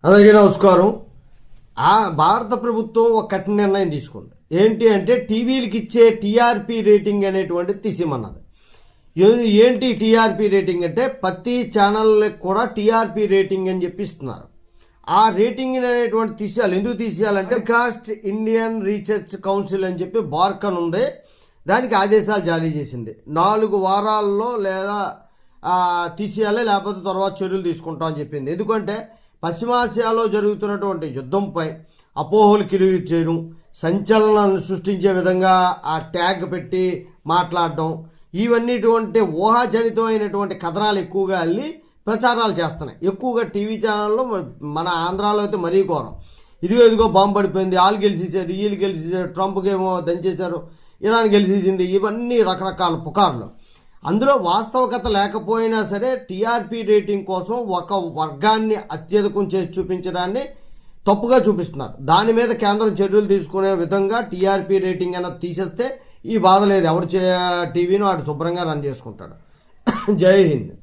అందరికీ నమస్కారం. భారత ప్రభుత్వం ఒక కఠిన నిర్ణయం తీసుకుంది. ఏంటి అంటే టీవీలకి ఇచ్చే టీఆర్పీ రేటింగ్ అనేటువంటిది తీసేయమన్నది. ఏంటి టీఆర్పీ రేటింగ్ అంటే ప్రతి ఛానల్కి కూడా టీఆర్పీ రేటింగ్ అని చెప్పి ఇస్తున్నారు. ఆ రేటింగ్ అనేటువంటి తీసేయాలి. ఎందుకు తీసేయాలంటే కాస్ట్ ఇండియన్ రీసెర్చ్ కౌన్సిల్ అని చెప్పి బార్కన్ ఉంది, దానికి ఆదేశాలు జారీ చేసింది. 4 వారాల్లో లేదా తీసేయాలి, లేకపోతే తర్వాత చర్యలు తీసుకుంటాం అని చెప్పింది. ఎందుకంటే పశ్చిమాసియాలో జరుగుతున్నటువంటి యుద్ధంపై అపోహలు క్రియేట్ చేయడం, సంచలనాన్ని సృష్టించే విధంగా ఆ ట్యాగ్ పెట్టి మాట్లాడడం, ఇవన్నీటువంటి ఊహాజనితమైనటువంటి కథనాలు ఎక్కువగా అల్లి ప్రచారాలు చేస్తున్నాయి. ఎక్కువగా టీవీ ఛానల్లో మన ఆంధ్రాలో అయితే మరీ ఘోరం. ఇదిగో బాంబు పడిపోయింది, వాళ్ళు గెలిచేసారు, వీళ్ళు గెలిచేసారు, ట్రంప్కి ఏమో దంచేశారు, ఇరాన్ గెలిచేసింది, ఇవన్నీ రకరకాల పుకార్లు. అందులో వాస్తవికత లేకపోయినా సరే టీఆర్పీ రేటింగ్ కోసం ఒక వర్గాన్ని అత్యధికం చేసి చూపించడాన్ని తప్పుగా చూపిస్తున్నారు. దాని మీద కేంద్రం చర్యలు తీసుకునే విధంగా టీఆర్పీ రేటింగ్ అన్నది తీసేస్తే ఈ బాధ లేదు. ఎవరు టీవీను వాడు శుభ్రంగా రన్ చేసుకుంటాడు. జై హింద్.